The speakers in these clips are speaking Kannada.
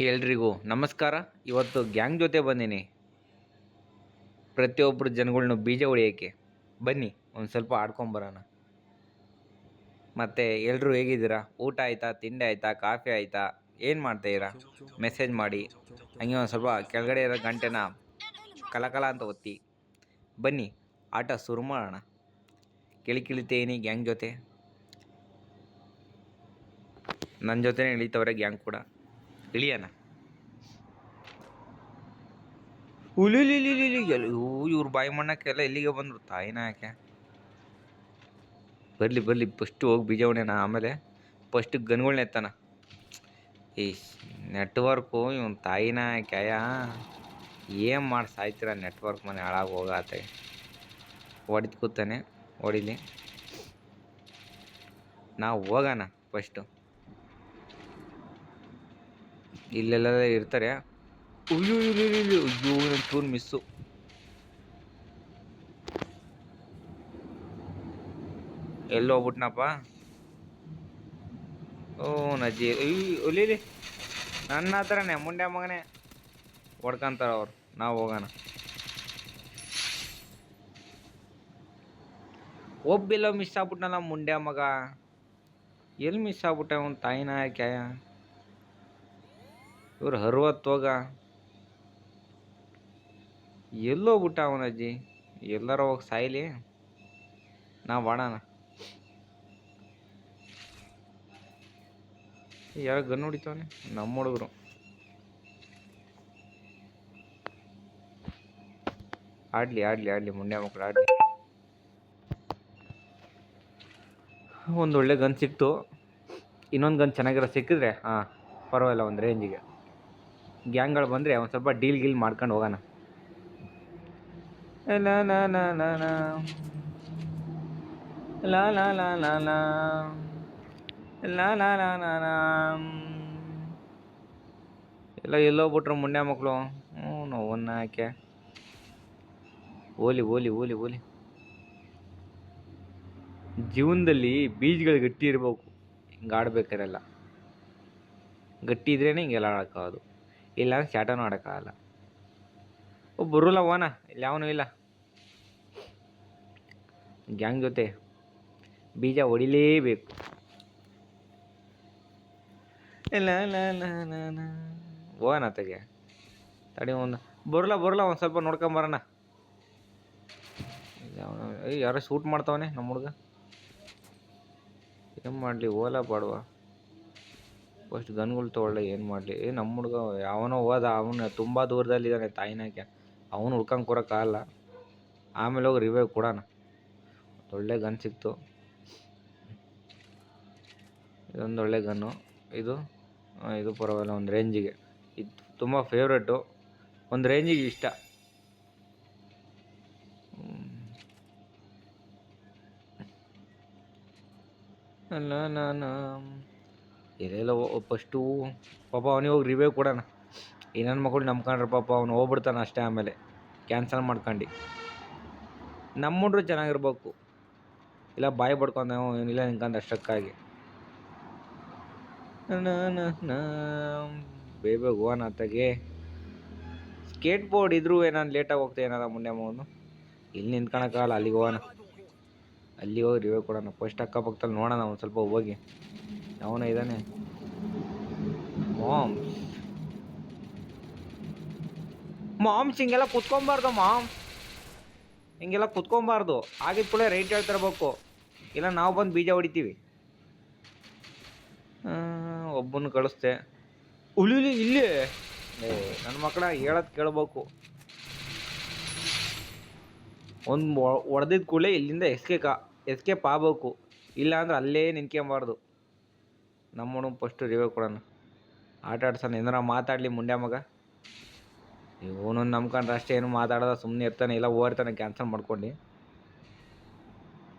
ಎಲ್ರಿಗೂ ನಮಸ್ಕಾರ. ಇವತ್ತು ಗ್ಯಾಂಗ್ ಜೊತೆ ಬಂದೀನಿ. ಪ್ರತಿಯೊಬ್ಬರು ಜನಗಳ್ನು ಬೀಜ ಹೊಡಿಯೋಕ್ಕೆ ಬನ್ನಿ, ಒಂದು ಸ್ವಲ್ಪ ಆಡ್ಕೊಂಬರೋಣ. ಮತ್ತು ಎಲ್ಲರೂ ಹೇಗಿದ್ದೀರಾ? ಊಟ ಆಯಿತಾ? ತಿಂಡಿ ಆಯಿತಾ? ಕಾಫಿ ಆಯಿತಾ? ಏನು ಮಾಡ್ತಾಯಿದ್ದೀರಾ? ಮೆಸೇಜ್ ಮಾಡಿ. ಹಂಗೆ ಒಂದು ಸ್ವಲ್ಪ ಕೆಳಗಡೆ ಇರೋ ಗಂಟೆನ ಕಲಕಲ ಅಂತ ಒತ್ತಿ ಬನ್ನಿ, ಆಟ ಶುರು ಮಾಡೋಣ. ಕಿಳಿತೇನಿ ಗ್ಯಾಂಗ್ ಜೊತೆ. ನನ್ನ ಜೊತೆನೇ ಇಳಿತವ್ರೆ ಗ್ಯಾಂಗ್ ಕೂಡ. ಇಳಿಯೋಣ. ಇವ್ರ ಬಾಯಿ ಮಣ್ಣಕ್ಕೆಲ್ಲ ಇಲ್ಲಿಗೆ ಬಂದರು. ತಾಯಿನ ಯಾಕೆ ಬರಲಿ ಫಸ್ಟು ಹೋಗಿ ಬೀಜ ಹೊಡ್ಯಾನ, ಆಮೇಲೆ ಫಸ್ಟ್ ಗನ್ಗಳನ್ನ ಎತ್ತಾನ. ಈ ನೆಟ್ವರ್ಕು ಇವನ್ ತಾಯಿನ ಕ್ಯಾಯ ಏನು ಮಾಡಿ ಸಾಯ್ತೀರ? ನೆಟ್ವರ್ಕ್ ಮನೆ ಹಾಳಾಗಿ ಹೋಗತ್ತೆ. ಹೊಡಿತು ಕೂತಾನೆ, ಹೊಡಿಲಿ. ನಾವು ಹೋಗೋಣ ಫಸ್ಟು. ಇಲ್ಲೆಲ್ಲ ಇರ್ತಾರೆ. ಅಯ್ಯೋ ಚೂರು ಮಿಸ್ಸು. ಎಲ್ಲೋ ಹೋಗ್ಬಿಟ್ನಪ್ಪ. ಓ ನಜ್ಜಿ ಒಲಿಲಿ ನನ್ನ ಹತ್ರನೇ ಮುಂಡೆ ಮಗನೇ ಹೊಡ್ಕೊಂತಾರ ಅವ್ರು. ನಾವು ಹೋಗೋಣ. ಒಬ್ಬಿಲ್ಲ ಮಿಸ್ ಆಗ್ಬಿಟ್ನಲ್ಲ ಮುಂಡೆ ಮಗ. ಎಲ್ಲಿ ಮಿಸ್ ಆಗ್ಬಿಟ್ಟೆ ಅವನು? ತಾಯಿನ ಕ್ಯಾಯ ಇವ್ರು 60 ಹೋಗ. ಎಲ್ಲೋಗ್ಬಿಟ್ಟ ಅವನಜ್ಜಿ? ಎಲ್ಲಾರ ಹೋಗಿ ಸಾಯ್ಲಿ, ನಾವು ಬಾಡೋಣ. ಯಾರು ಗನ್ ಹೊಡಿತವನೆ? ನಮ್ಮ ಹುಡುಗರು. ಆಡ್ಲಿ ಮುಂಡೆ ಮಕ್ಕಳು ಆಡ್ಲಿ. ಒಂದೊಳ್ಳೆ ಗನ್ ಸಿಕ್ತು. ಇನ್ನೊಂದು ಗನ್ ಚೆನ್ನಾಗಿರೋ ಸಿಕ್ಕಿದ್ರೆ ಪರವಾಗಿಲ್ಲ, ಒಂದು ರೇಂಜಿಗೆ. ಗ್ಯಾಂಗ್ಗಳು ಬಂದರೆ ಒಂದು ಸ್ವಲ್ಪ ಡೀಲ್ ಮಾಡ್ಕೊಂಡು ಹೋಗೋಣ. ಲಾ ಲಾ ಲಾ ಲಾ ಲಾ ಲಾ ಲಾ ಲಾ ಲಾ ಲಾ ಲಾ ಲಾ ಲಾ ಲಾ ಲಾ. ಎಲ್ಲೋಗ್ಬಿಟ್ರು ಮುಂಡೆ ಮಕ್ಕಳು. ನೋವನ್ನ ಯಾಕೆ? ಓಲಿ. ಜೀವನದಲ್ಲಿ ಬೀಜಗಳು ಗಟ್ಟಿ ಇರಬೇಕು. ಹಿಂಗೆ ಆಡ್ಬೇಕಾರೆಲ್ಲ ಗಟ್ಟಿ ಇದ್ರೇ ಹಿಂಗೆಲ್ಲ ಆಡೋಕ್ಕಾಗೋದು. ಇಲ್ಲ ಅಂದ್ರೆ ಚಾಟನೂ ಆಡೋಕ್ಕಾಗಲ್ಲ. ಬರೋಲ್ಲ ಓನ, ಇಲ್ಲಿ ಯಾವನೂ ಇಲ್ಲ. ಗ್ಯಾಂಗ್ ಜೊತೆ ಬೀಜ ಹೊಡಿಲೇಬೇಕು. ಇಲ್ಲ ಓನ ತೆಗೆ ತಡಿ. ಬರೋಲ್ಲ, ಒಂದು ಸ್ವಲ್ಪ ನೋಡ್ಕೊಂಬರೋಣ. ಯಾರೋ ಶೂಟ್ ಮಾಡ್ತಾವನೆ ನಮ್ಮ ಹುಡುಗ. ಏನು ಮಾಡಲಿ? ಓಲಾ ಬಾಡುವ ಫಸ್ಟ್ ಗನ್ಗಳು ತೊಗೊಳ್ಳೆ. ಏನು ಮಾಡಲಿ? ನಮ್ಮ ಹುಡುಗ ಯಾವನೋ ಹೋದ, ಅವನು ತುಂಬ ದೂರದಲ್ಲಿದ್ದಾನೆ. ತಾಯಿನಾಕೆ ಅವನು ಹುಡ್ಕೊಂಡು ಕೊಡೋಕ್ಕಾಗಲ್ಲ. ಆಮೇಲೆ ಹೋಗಿ ರಿವೈವ್ ಕೊಡೋಣ. ಒಳ್ಳೆ ಗನ್ ಸಿಕ್ತು. ಇದೊಂದು ಒಳ್ಳೆ ಗನ್ನು. ಇದು ಪರವಾಗಿಲ್ಲ, ಒಂದು ರೇಂಜಿಗೆ. ಇದು ತುಂಬ ಫೇವ್ರೇಟು, ಒಂದು ರೇಂಜಿಗೆ ಇಷ್ಟ. ಅಲ್ಲ ಎಲ್ಲೆಲ್ಲ ಫಸ್ಟು ಪಾಪ ಅವನಿಗೆ ಹೋಗಿ ರಿವೈವ್ ಕೊಡೋಣ. ಈ ನನ್ನ ಮಕ್ಕಳು ನಂಬ್ಕೊಂಡ್ರೆ ಪಾಪ ಅವನು ಹೋಗ್ಬಿಡ್ತಾನೆ ಅಷ್ಟೇ. ಆಮೇಲೆ ಕ್ಯಾನ್ಸಲ್ ಮಾಡ್ಕೊಂಡು ನಮ್ಮ ಹುಡ್ರು ಚೆನ್ನಾಗಿರ್ಬೇಕು. ಇಲ್ಲ ಬಾಯಿ ಬಡ್ಕೊಂಡು ಏನಿಲ್ಲ ನಿಂತ್ಕೊಂಡು ಅಷ್ಟಕ್ಕಾಗಿ. ಬೇಗ ಹೋಗೋಣ ಅತ್ತಾಗೆ. ಸ್ಕೇಟ್ ಬೋರ್ಡ್ ಇದ್ರೂ ನಾನು ಲೇಟಾಗಿ ಹೋಗ್ತಾ ಏನಾರ ಮುಂದೆ ಮಗನು. ಇಲ್ಲಿ ನಿಂತ್ಕೊಳಕ್ಕಾಗಲ್ಲ. ಅಲ್ಲಿಗೆ ಹೋಗೋಣ. ಅಲ್ಲಿ ಹೋಗಿ ರಿವೈವ್ ಕೊಡೋಣ. ಫಸ್ಟ್ ಅಕ್ಕಪಕ್ಕದಲ್ಲಿ ನೋಡೋಣ ಒಂದು ಸ್ವಲ್ಪ ಹೋಗಿ. ಅವನ ಇದ್ದಾನೆ ಮಾಮ್ಸ್. ಹಿಂಗೆಲ್ಲ ಕುತ್ಕೊಬಾರ್ದು ಹಿಂಗೆಲ್ಲ ಕುತ್ಕೊಬಾರ್ದು. ಆಗಿದ ಕೂಡ ರೈಟ್ ಹೇಳ್ತಿರ್ಬೇಕು, ಇಲ್ಲ ನಾವು ಬಂದು ಬೀಜ ಹೊಡಿತೀವಿ. ಒಬ್ಬನ ಕಳಿಸ್ದೆ. ಉಳಿಲಿ ಇಲ್ಲಿ. ನನ್ನ ಮಕ್ಕಳ ಹೇಳೋದು ಕೇಳ್ಬೇಕು. ಒಂದು ಹೊಡೆದಿದ್ದ ಕೂಡಲೇ ಇಲ್ಲಿಂದ ಎಸ್ಕೇಪ್ ಆಗಬೇಕು. ಇಲ್ಲ ಅಂದ್ರೆ ಅಲ್ಲೇ ನಿಂತ್ಕೊಂಬಾರ್ದು. ನಮ್ಮ ಹುಡುಗ ಫಸ್ಟು ರಿವೈವ್ ಕೊಡೋಣ. ಆಟ ಆಡ್ಸೋಣ. ಏನಾರ ಮಾತಾಡಲಿ ಮುಂಡೆ ಮಗ. ಇವನು ನಂಬ್ಕೊಂಡ್ರೆ ಅಷ್ಟೇ, ಏನು ಮಾತಾಡೋದ ಸುಮ್ಮನೆ ಇರ್ತಾನೆ. ಇಲ್ಲ ಓಡ್ತಾನೆ ಕ್ಯಾನ್ಸಲ್ ಮಾಡ್ಕೊಂಡು.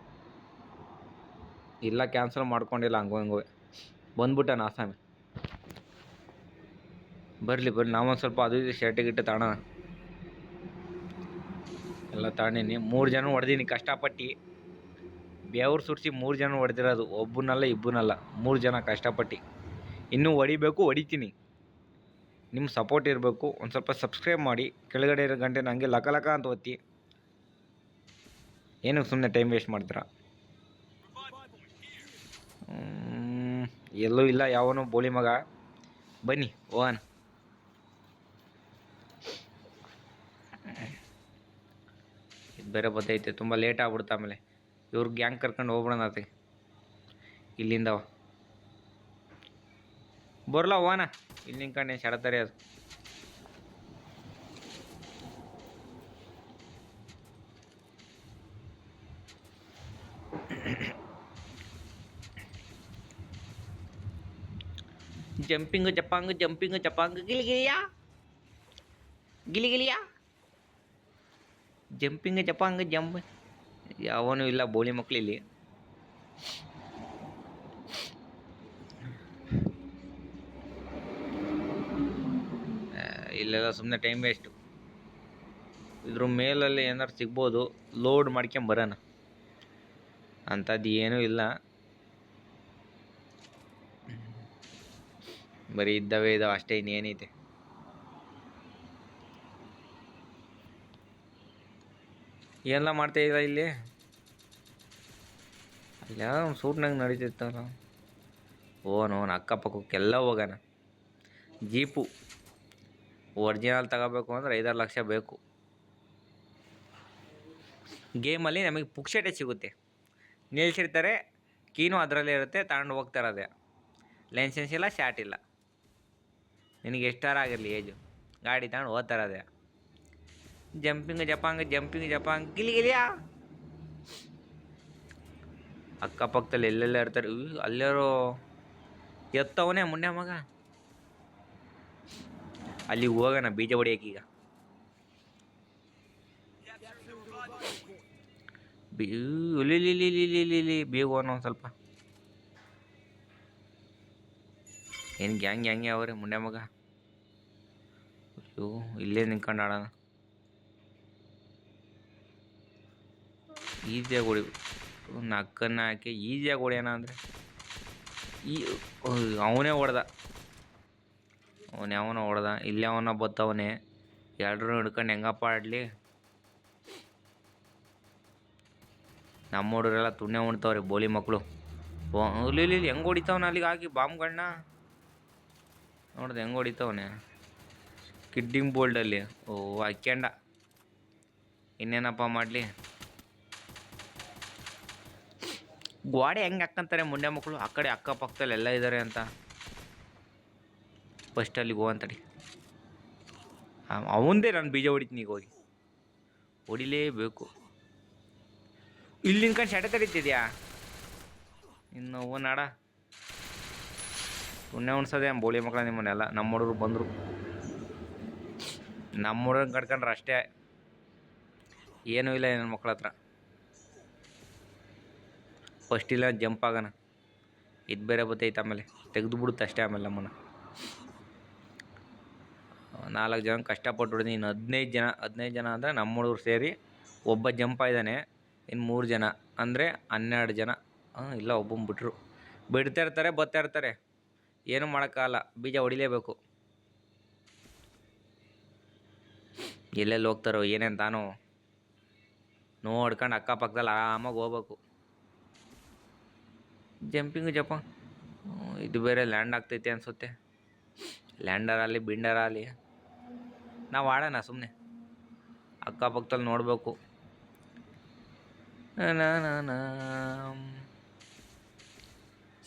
ಇಲ್ಲ ಕ್ಯಾನ್ಸಲ್ ಮಾಡ್ಕೊಂಡಿಲ್ಲ, ಹಂಗೋ ಬಂದ್ಬಿಟ್ಟಾನ ಆಸಾಮಿ. ಬರಲಿ ನಾವೊಂದು ಸ್ವಲ್ಪ ಅದು ಇದು ಶರ್ಟಿಗಿಟ್ಟು ತಾಣೋಣ. ಎಲ್ಲ ತಾಣೀನಿ. 3 ಜನ ಹೊಡೆದೀನಿ ಕಷ್ಟಪಟ್ಟು. ಬೆವ್ರು ಸುರಿಸಿ 3 ಜನ ಹೊಡೆದಿರೋದು. ಒಬ್ಬನಲ್ಲ ಇಬ್ಬನಲ್ಲ, 3 ಜನ ಕಷ್ಟಪಟ್ಟು. ಇನ್ನೂ ಹೊಡಿಬೇಕು, ಹೊಡಿತೀನಿ. ನಿಮ್ಮ ಸಪೋರ್ಟ್ ಇರಬೇಕು. ಒಂದು ಸ್ವಲ್ಪ ಸಬ್ಸ್ಕ್ರೈಬ್ ಮಾಡಿ, ಕೆಳಗಡೆ ಇರೋ ಗಂಟೆ ನನಗೆ ಲಕ ಲಕ ಅಂತ ಒತ್ತಿ. ಏನಕ್ಕೆ ಸುಮ್ಮನೆ ಟೈಮ್ ವೇಸ್ಟ್ ಮಾಡ್ತೀರಾ? ಎಲ್ಲೂ ಇಲ್ಲ ಯಾವನು ಬೋಳಿ ಮಗ. ಬನ್ನಿ ಹೋಗೋಣ. ಇದು ಬೇರೆ ಬತ್ತೈತೆ, ತುಂಬ ಲೇಟ್ ಆಗ್ಬಿಡುತ್ತೆ. ಆಮೇಲೆ ಇವ್ರ ಗ್ಯಾಂಗ್ ಕರ್ಕೊಂಡು ಹೋಗ್ಬಿಡೋಣ ಅತ್ತೆ ಇಲ್ಲಿಂದ. ಬರಲ್ಲ ಹೋಗೋಣ. ಇಲ್ಲಿ ನಿಂತ್ಕೊಂಡು ಶಡತಾರೆ ಅದು. ಜಂಪಿಂಗ್ ಜಪಾಂಗ್ ಗಿಲಿಗಿಲಿಯಾ ಗಿಲಿಗಿಲಿಯಾ ಜಂಪಿಂಗ್ ಜಪಾಂಗ್ ಜಂಪ್. ಯಾವನೂ ಇಲ್ಲ ಬೋಳಿ ಮಕ್ಳು ಇಲ್ಲಿ. ಇಲ್ಲೆಲ್ಲ ಸುಮ್ಮನೆ ಟೈಮ್ ವೇಸ್ಟು. ಇದ್ರ ಮೇಲಲ್ಲಿ ಏನಾರು ಸಿಗ್ಬೋದು, ಲೋಡ್ ಮಾಡ್ಕೊಂಬರೋಣ. ಅಂಥದ್ದು ಏನೂ ಇಲ್ಲ, ಬರೀ ಇದ್ದಾವೆ ಅಷ್ಟೇ, ಇನ್ನೇನೈತೆ. ಏನೆಲ್ಲ ಮಾಡ್ತಾಯಿಲ್ಲ ಇಲ್ಲಿ? ಅಲ್ಲಿ ಯಾವ ಒಂದು ಸೂಟ್ನಾಗ ನಡೀತಿತ್ತಲ್ಲ. ಓನ್ ಅಕ್ಕಪಕ್ಕಕ್ಕೆಲ್ಲ ಹೋಗೋಣ. ಜೀಪು ಒರಿಜಿನಲ್ ತಗೋಬೇಕು ಅಂದರೆ 5-6 ಲಕ್ಷ ಬೇಕು. ಗೇಮಲ್ಲಿ ನಮಗೆ ಪುಕ್ಸಟೆ ಸಿಗುತ್ತೆ. ನಿಲ್ಸಿರ್ತಾರೆ, ಕೀನು ಅದರಲ್ಲೇ ಇರುತ್ತೆ, ತಗೊಂಡು ಹೋಗ್ತಾರದೆ. ಲೈಸೆನ್ಸ್ ಇಲ್ಲ, ಶಾಟ್ ಇಲ್ಲ. ನಿನಗೆ ಎಷ್ಟಾರ ಆಗಿರಲಿ ಏಜು, ಗಾಡಿ ತಗೊಂಡು ಹೋಗ್ತಾರದೆ. ಜಂಪಿಂಗ್ ಜಪಾಂಗ್ ಗಿಲಿಗಿಲಿಯಾ. ಅಕ್ಕಪಕ್ಕದಲ್ಲಿ ಎಲ್ಲೆಲ್ಲ ಇರ್ತಾರೆ. ಅಲ್ಲಾರೋ ಎತ್ತವನೇ ಮುಂಡೆ ಮಗ. ಅಲ್ಲಿ ಹೋಗೋಣ ಬೀಜ ಹೊಡಿಯೋಕ್ಕೀಗ. ಬೇಗ ಹೋಗೋಣ ಒಂದು ಸ್ವಲ್ಪ. ಏನು ಗ್ಯಾಂಗ್ ಅವ್ರೆ ಮುಂಡೆ ಮಗ. ಅಯ್ಯೋ ಇಲ್ಲೇ ನಿಂತ್ಕೊಂಡು ಆಡೋಣ. ಈಸಿಯಾಗಿ ಹೊಡಿಬೇಕು. ನಕ್ಕನ್ನು ಹಾಕಿ ಈಸಿಯಾಗಿ ಹೊಡಿಯೋಣ ಅಂದರೆ ಅವನೇ ಹೊಡೆದ. ಇಲ್ಲೇ ಅವನ ಬತ್ತವನೇ. ಎಲ್ಲರೂ ಹಿಡ್ಕೊಂಡು ಹೆಂಗಪ್ಪ ಆಡಲಿ. ನಮ್ಮ ಹುಡುಗರೆಲ್ಲ ತುಣ್ಣೆ ಉಣ್ತವ್ರೆ ಬೋಳಿ ಮಕ್ಕಳು. ಇಲ್ಲಿ ಹೆಂಗೆ ಹೊಡಿತಾವನ ಅಲ್ಲಿಗೆ ಹಾಕಿ ಬಾಂಬ್ಗಳನ್ನ ನೋಡ್ದೆ ಹೆಂಗೆ ಹೊಡಿತಾವನೆ ಕಿಡ್ಡಿಂಗ್ ಬೋಲ್ಡಲ್ಲಿ. ಹಾಕ್ಯಂಡ ಇನ್ನೇನಪ್ಪ ಮಾಡಲಿ. ಗೋಡೆ ಹೆಂಗೆ ಹಾಕ್ಕಂತಾರೆ ಮುಂಡೆ ಮಕ್ಕಳು. ಆ ಕಡೆ ಅಕ್ಕಪಕ್ಕದಲ್ಲಿ ಎಲ್ಲ ಇದ್ದಾರೆ ಅಂತ. ಫಸ್ಟ್ ಅಲ್ಲಿಗೆ ಹೋಗಂತಡಿ. ಅವಂದೇ ನಾನು ಬೀಜ ಹೊಡಿತೀನಿ ಈಗ ಹೋಗಿ. ಹೊಡಿಲೇಬೇಕು. ಇಲ್ಲಿ ನಿನ್ಕೊಂಡು ಶೆಡೆ ತಡೀತಿದ್ಯಾ ಇನ್ನು ನಾಡ. ಪುಣ್ಯ ಉಣ್ಸೋದೆ ಬೋಳಿ ಮಕ್ಕಳ ನಿಮ್ಮನ್ನೆಲ್ಲ. ನಮ್ಮ ಹುಡುಗರು ಬಂದರು, ನಮ್ಮ ಹುಡುಗನ ಕಟ್ಕೊಂಡ್ರೆ ಅಷ್ಟೇ, ಏನೂ ಇಲ್ಲ ನನ್ನ ಮಕ್ಕಳ ಹತ್ರ. ಫಸ್ಟ್ ಇಲ್ಲ ಜಂಪ್ ಆಗೋಣ. ಇದು ಬೇರೆ ಬತ್ತೈತೆ, ಆಮೇಲೆ ತೆಗೆದು ಬಿಡುತ್ತೆ ಅಷ್ಟೇ. ಆಮೇಲೆ ನಮ್ಮನ್ನು 4 ಜನ ಕಷ್ಟಪಟ್ಟು ಹೊಡೆದು ಇನ್ನು 15 ಜನ ಅಂದರೆ ನಮ್ಮ ಹುಡುಗರು ಸೇರಿ ಒಬ್ಬ ಜಂಪ್ ಆಗಿದ್ದಾನೆ. ಇನ್ನು 3 ಜನ ಅಂದರೆ 12 ಜನ. ಇಲ್ಲ ಒಬ್ಬನ ಬಿಡ್ತಾ ಇರ್ತಾರೆ, ಬರ್ತಾ ಇರ್ತಾರೆ. ಏನೂ ಮಾಡೋಕ್ಕಾಗಲ್ಲ, ಬೀಜ ಹೊಡಿಲೇಬೇಕು. ಎಲ್ಲೆಲ್ಲಿ ಹೋಗ್ತಾರೋ ಏನೇನು ತಾನು ನೋಡ್ಕೊಂಡು ಅಕ್ಕಪಕ್ಕದಲ್ಲಿ ಆರಾಮಾಗಿ ಹೋಗ್ಬೇಕು. ಜಂಪಿಂಗ್ ಜಪಾಂಗ್. ಇದು ಬೇರೆ ಲ್ಯಾಂಡ್ ಆಗ್ತೈತೆ ಅನಿಸುತ್ತೆ. ಲ್ಯಾಂಡರಾಗಲಿ ಬಿಂಡರಾಗಲಿ ನಾವು ಆಡೋಣ ಸುಮ್ಮನೆ. ಅಕ್ಕಪಕ್ಕದಲ್ಲಿ ನೋಡಬೇಕು.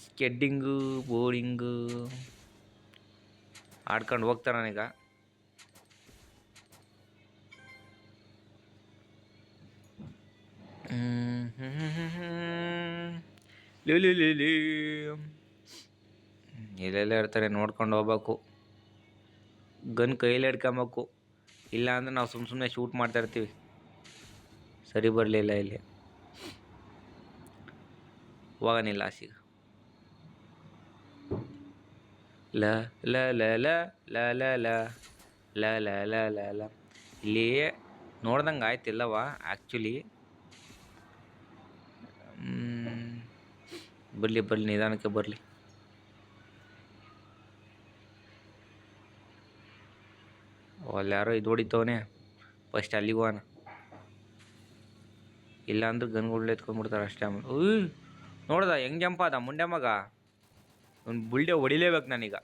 ಸ್ಕೆಡ್ಡಿಂಗು ಬೋರ್ಡಿಂಗು ಆಡ್ಕೊಂಡು ಹೋಗ್ತಾರೆ ನಾನೀಗ. ಎಲ್ಲೆಲ್ಲ ಇರ್ತಾರೆ ನೋಡ್ಕೊಂಡು ಹೋಗ್ಬೇಕು. ಗನ್ ಕೈಯಲ್ಲಿ ಹಿಡ್ಕೊಬೇಕು. ಇಲ್ಲ ಅಂದರೆ ನಾವು ಸುಮ್ಮನೆ ಶೂಟ್ ಮಾಡ್ತಾ ಇರ್ತೀವಿ. ಸರಿ ಬರಲಿಲ್ಲ ಇಲ್ಲಿ ಹೋಗೋನಿಲ್ಲ ಆಸೀಗ. ಲ ಲ ಲ ಲ ಲ ಲ ಲ ಲ ಲ ಲ ಲ ಲ ಇಲ್ಲಿ ನೋಡ್ದಂಗೆ ಆಯ್ತಿಲ್ಲವ ಆ್ಯಕ್ಚುಲಿ. ಬರಲಿ ನಿಧಾನಕ್ಕೆ ಬರಲಿ. ಅಲ್ಲಿ ಯಾರೋ ಇದು ಹೊಡಿತವನೆ. ಫಸ್ಟ್ ಅಲ್ಲಿಗೆ ಹೋಗೋಣ, ಇಲ್ಲ ಅಂದ್ರೆ ಗನ್ಗಳು ಎತ್ಕೊಂಡ್ಬಿಡ್ತಾರೆ ಅಷ್ಟೇ. ಆಮೇಲೆ ನೋಡ್ದ ಹೆಂಗೆ ಜಂಪ್ ಆದ ಮುಂಡೆ ಮಗ. ಒಂದು ಬುಲ್ಡೆ ಹೊಡಿಲೇಬೇಕು ನಾನೀಗ,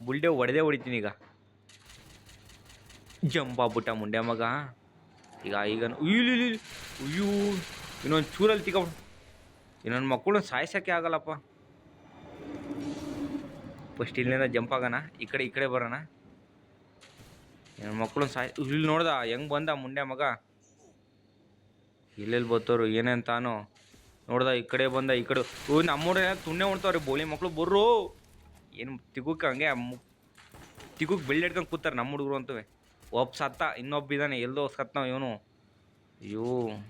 ಬುಲ್ಡೆ ಹೊಡಿತೀನಿ ಈಗ. ಜಂಪ್ ಆಗ್ಬಿಟ್ಟ ಮುಂಡೆ ಮಗ. ಈಗ ಅಯ್ಯೋ ಇನ್ನೊಂದು ಚೂರಲ್ಲಿ ತಿಕ್ಕೊಂಡು ಇನ್ನೊಂದು ಮಕ್ಕಳು ಸಾಯ್ಸೋಕ್ಕೆ ಆಗಲ್ಲಪ್ಪ. ಫಸ್ಟ್ ಇಲ್ಲಿಂದ ಜಂಪ್ ಆಗೋಣ, ಈ ಕಡೆ ಬರೋಣ. ನನ್ನ ಮಕ್ಕಳು ಇಲ್ಲಿ ನೋಡ್ದ ಹೆಂಗೆ ಬಂದ ಮುಂಡೆ ಮಗ. ಎಲ್ಲೆಲ್ಲಿ ಬರ್ತಾರೋ ಏನೇಂತಾನು ನೋಡ್ದ. ಈ ಕಡೆ ಬಂದ, ಈ ಕಡೆ ನಮ್ಮೂರ ತುಣ್ಣೆ ಉಣ್ತಾವ್ರಿ ಬೋಳಿ ಮಕ್ಕಳು. ಬರ್ರು ಏನು ತಿಗುಕ್ಕೆ ಹಂಗೆ ತಿಗುಕ್ಕೆ ಬೆಳ್ಳಿ ಹಿಡ್ಕೊಂಡು ಕೂತಾರೆ ನಮ್ಮ ಹುಡುಗರು ಅಂತವೆ. ಒಬ್ಬ ಸತ್ತ, ಇನ್ನೊಬ್ಬ ಇದ್ದಾನೆ ಎಲ್ಲೋ ಸತ್ತವ ಇವನು. ಅಯ್ಯೋ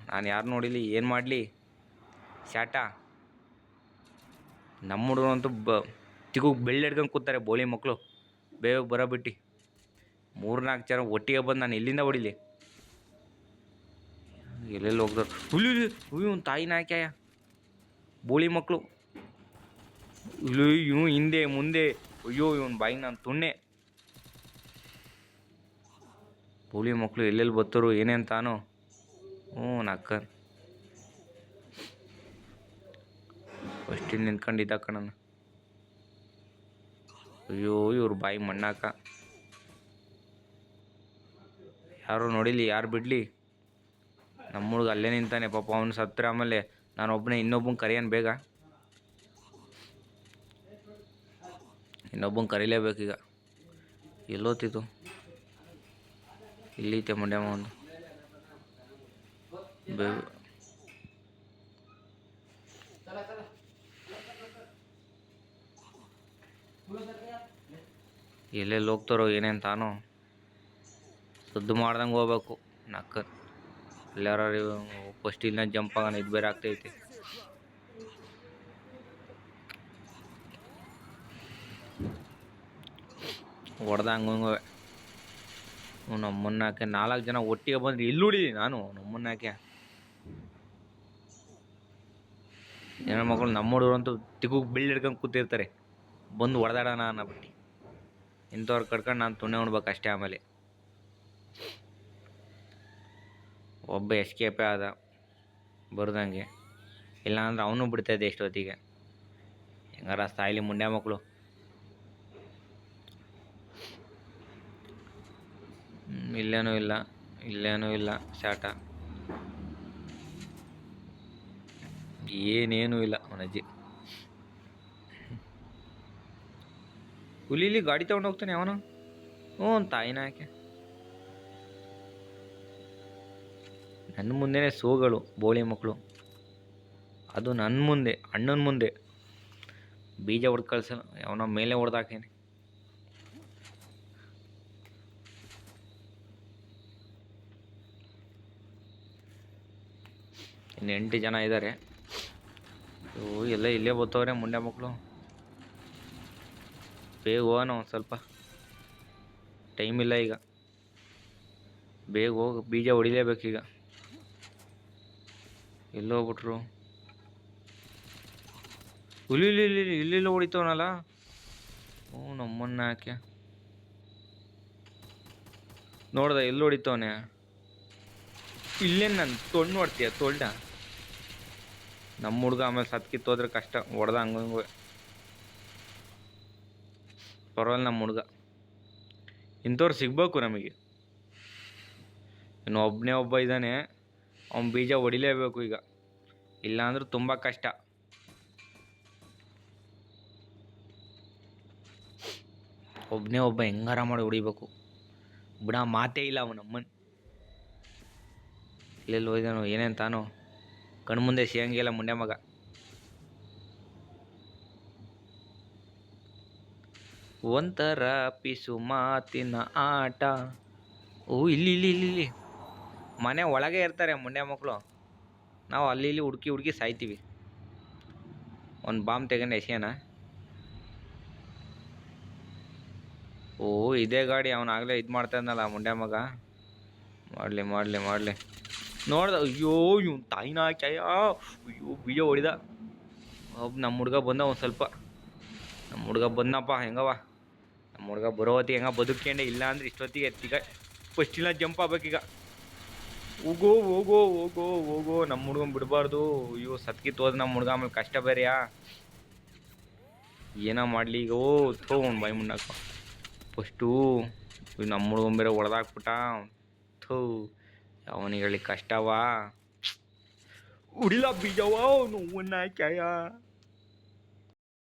ನಾನು ಯಾರು ನೋಡಿಲಿ, ಏನು ಮಾಡಲಿ ಶಾಟ. ನಮ್ಮ ಹುಡುಗರು ಅಂತೂ ತಿಗುಕ್ಕೆ ಬೆಳ್ಳಿ ಹಿಡ್ಕೊಂಡು ಕೂತಾರೆ ಬೋಳಿ ಮಕ್ಕಳು. ಬೇಗ ಬರೋಬಿಟ್ಟು 3-4 ಜನ ಒಟ್ಟಿಗೆ ಬಂದು ನಾನು ಎಲ್ಲಿಂದ ಹೊಡಿಲಿ. ಎಲ್ಲೆಲ್ಲಿ ಹೋಗ್ತಾರೆ ಇವನು ತಾಯಿನ ಹಾಕ್ಯಾಯ ಬೋಳಿ ಮಕ್ಕಳು. ಇವನು ಹಿಂದೆ ಮುಂದೆ. ಅಯ್ಯೋ ಇವನು ಬಾಯಿಗೆ ನಾನು ತುಣ್ಣೆ. ಬೋಳಿ ಮಕ್ಕಳು ಎಲ್ಲೆಲ್ಲಿ ಬರ್ತಾರೋ ಏನೇಂತಾನು. ನಕ್ಕ ಫಸ್ಟ್ ಇಲ್ಲಿ ನಿಂತ್ಕೊಂಡಿದ್ದ ಕಣ. ಅಯ್ಯೋ ಇವ್ರ ಬಾಯಿ ಮಣ್ಣಾಕ. ಯಾರು ನೋಡಿಲಿ, ಯಾರು ಬಿಡಲಿ. ನಮ್ಮ ಹುಡುಗ ಅಲ್ಲೇ ನಿಂತಾನೆ ಪಾಪ. ಅವನು ಸತ್ರ ಆಮೇಲೆ ನಾನು ಒಬ್ಬನೇ ಇನ್ನೊಬ್ಬನ ಕರೆಯೋನು. ಬೇಗ ಇನ್ನೊಬ್ಬನ ಕರೀಲೇಬೇಕೀಗ. ಎಲ್ಲೋತಿತ್ತು, ಇಲ್ಲೈತೆ ಮಂಡ್ಯಮ್ಮ ಒಂದು. ಎಲ್ಲೆಲ್ಲಿ ಹೋಗ್ತಾರೋ ಏನೇನು ತಾನು. ಸದ್ದು ಮಾಡ್ದಂಗೆ ಹೋಗ್ಬೇಕು ನಕ್ಕ. ಎಲ್ಲಾರು ಫಸ್ಟ್ ಇಲ್ಲಿನ ಜಂಪ್ ಆಗೋಣ, ಇದು ಬೇರೆ ಆಗ್ತೈತಿ. ಹೊಡೆದ ಹಂಗೆ ನಮ್ಮನ್ನಾಕೆ 4 ಜನ ಒಟ್ಟಿಗೆ ಬಂದ್ರೆ ಇಲ್ಲಿ ಹೊಡಿಲಿ ನಾನು. ನಮ್ಮನ್ನಾಕೆ ಹೆಣ್ಣು ಮಕ್ಕಳು ನಮ್ಮ ಹುಡುಗರು ಅಂತೂ ತಿಗುಗೆ ಬಿಲ್ಡ್ ಹಿಡ್ಕೊಂಡು ಕೂತಿರ್ತಾರೆ. ಬಂದು ಹೊಡೆದಾಡೋಣ ಅನ್ನಬಿಟ್ಟು ಇಂಥವ್ರು ಕಡ್ಕೊಂಡು ನಾನು ತುಣ್ಣೆ ಉಣ್ಬೇಕು ಅಷ್ಟೇ. ಆಮೇಲೆ ಒಬ್ಬ ಎಸ್ಕೇಪೇ ಆದ ಬರ್ದಂಗೆ. ಇಲ್ಲಾಂದ್ರೆ ಅವನು ಬಿಡ್ತಾಯಿದ್ದೆ ಎಷ್ಟೊತ್ತಿಗೆ. ಹೆಂಗಾರ ಸಾಯ್ಲಿ ಮುಂಡೆ ಮಕ್ಕಳು. ಇಲ್ಲೇನೂ ಇಲ್ಲ ಶಾಟ. ಏನೇನೂ ಇಲ್ಲ ಅವನಜ್ಜಿ. ಹುಲಿಲಿ ಗಾಡಿ ತಗೊಂಡು ಹೋಗ್ತಾನೆ ಅವನು. ತಾಯಿನ ಯಾಕೆ ನನ್ನ ಮುಂದೆನೇ ಸೋಗಳು ಬೋಳಿ ಮಕ್ಕಳು. ಅದು ನನ್ನ ಮುಂದೆ, ಅಣ್ಣನ ಮುಂದೆ ಬೀಜ ಹೊಡೆದು ಕಳ್ಸಲ್ಲ. ಅವನ ಮೇಲೆ ಹೊಡೆದಾಕೇನೆ. ಇನ್ನು 8 ಜನ ಇದ್ದಾರೆ. ಎಲ್ಲ ಇಲ್ಲೇ ಬರ್ತಾವ್ರೆ ಮುಂಡೆ ಮಕ್ಕಳು. ಬೇಗ ಹೋಗೋಣ, ಒಂದು ಸ್ವಲ್ಪ ಟೈಮ್ ಇಲ್ಲ ಈಗ. ಬೇಗ ಹೋಗಿ ಬೀಜ ಹೊಡಿಲೇಬೇಕೀಗ. ಎಲ್ಲೋ ಹೋಗ್ಬಿಟ್ರು. ಇಲ್ಲಿಲ್ಲ ಹೊಡಿತವನಲ್ಲ. ನಮ್ಮನ್ನ ಯಾಕೆ ನೋಡ್ದ ಎಲ್ಲಿ ಹೊಡಿತವನೆ. ಇಲ್ಲೇನು ನಾನು ತೊಂಡು ನೋಡ್ತೀಯ ತೊಳ್ಡ. ನಮ್ಮ ಹುಡ್ಗ ಆಮೇಲೆ ಸತ್ಕಿತ್ತೋದ್ರೆ ಕಷ್ಟ. ಹೊಡೆದ ಹಂಗಂಗೆ ಪರವಾಗಿಲ್ಲ. ನಮ್ಮ ಹುಡ್ಗ ಇಂಥವ್ರು ಸಿಗ್ಬೇಕು ನಮಗೆ. ಇನ್ನು ಒಬ್ಬ ಇದ್ದಾನೆ, ಅವ್ನು ಬೀಜ ಹೊಡಿಲೇಬೇಕು ಈಗ. ಇಲ್ಲಾಂದ್ರೆ ತುಂಬ ಕಷ್ಟ. ಒಬ್ಬ ಹೆಂಗಾರ ಮಾಡಿ ಹೊಡಿಬೇಕು. ಬಿಡ ಮಾತೇ ಇಲ್ಲ ಅವನು ನಮ್ಮನ್. ಇಲ್ಲೆಲ್ಲಿ ಹೋಯ್ದಾನು ಏನೇನು ತಾನು. ಕಣ್ಮುಂದೆ ಸಿಗಂಗಿಲ್ಲ ಮುಂಡೆ ಮಗ. ಒಂಥರ ಪಿಸು ಮಾತಿನ ಆಟ. ಇಲ್ಲಿ ಮನೆ ಒಳಗೆ ಇರ್ತಾರೆ ಮುಂಡೆ ಮಕ್ಕಳು. ನಾವು ಅಲ್ಲಿ ಹುಡುಕಿ ಸಾಯ್ತೀವಿ. ಒಂದು ಬಾಂಬ್ ತೆಗೊಂಡು ಎಸೆಯೋಣ. ಇದೇ ಗಾಡಿ ಅವನಾಗಲೇ ಇದು ಮಾಡ್ತಾ ಇದ್ನಲ್ಲ ಮುಂಡೆ ಮಗ. ಮಾಡಲಿ ನೋಡ್ದ. ಅಯ್ಯೋ ಇವ್ನು ತಾಯಿನ ಚಾಯ. ಅಯ್ಯೋ ಬೀಜ ಹೊಡಿದ. ನಮ್ಮ ಹುಡ್ಗ ಬಂದ. ಒಂದು ಸ್ವಲ್ಪ ನಮ್ಮ ಹುಡ್ಗ ಬಂದಪ್ಪ. ಹೆಂಗವ ನಮ್ಮ ಹುಡುಗ ಬರೋ ಹೊತ್ತಿಗೆ ಹೆಂಗ ಬದುಕ್ಕೊಂಡೆ, ಇಲ್ಲ ಅಂದ್ರೆ ಇಷ್ಟೊತ್ತಿಗೆ ಎತ್ತೀಗ ಫಸ್ಟಿನ ಜಂಪ್ ಆಗ್ಬೇಕೀಗ. ಹೋಗೋ ಹೋಗೋ ಹೋಗೋ ಹೋಗೋ, ನಮ್ಮ ಹುಡ್ಗನ್ ಬಿಡಬಾರ್ದು. ಅಯ್ಯೋ ಸತ್ಕಿತ್ ಹೋದ್ ನಮ್ಮ ಹುಡ್ಗ, ಆಮೇಲೆ ಕಷ್ಟ ಬೇರೆಯಾ. ಏನೋ ಮಾಡಲಿ ಈಗ. ಓ ಅವ್ನು ಬಾಯಿ ಮುಂಡಾಕ ಫಸ್ಟು ನಮ್ಮ ಹುಡ್ಗನ್ ಬೇರೆ ಹೊಡೆದಾಕ್ಬಿಟ್ಟ. ಥೂ ಅವನಿಗೆ ಹೇಳಿ ಕಷ್ಟವಾ. ಉಡಿಲ ಬೀಜವ ನೋವನ್ನ ಕ್ಯಾಯ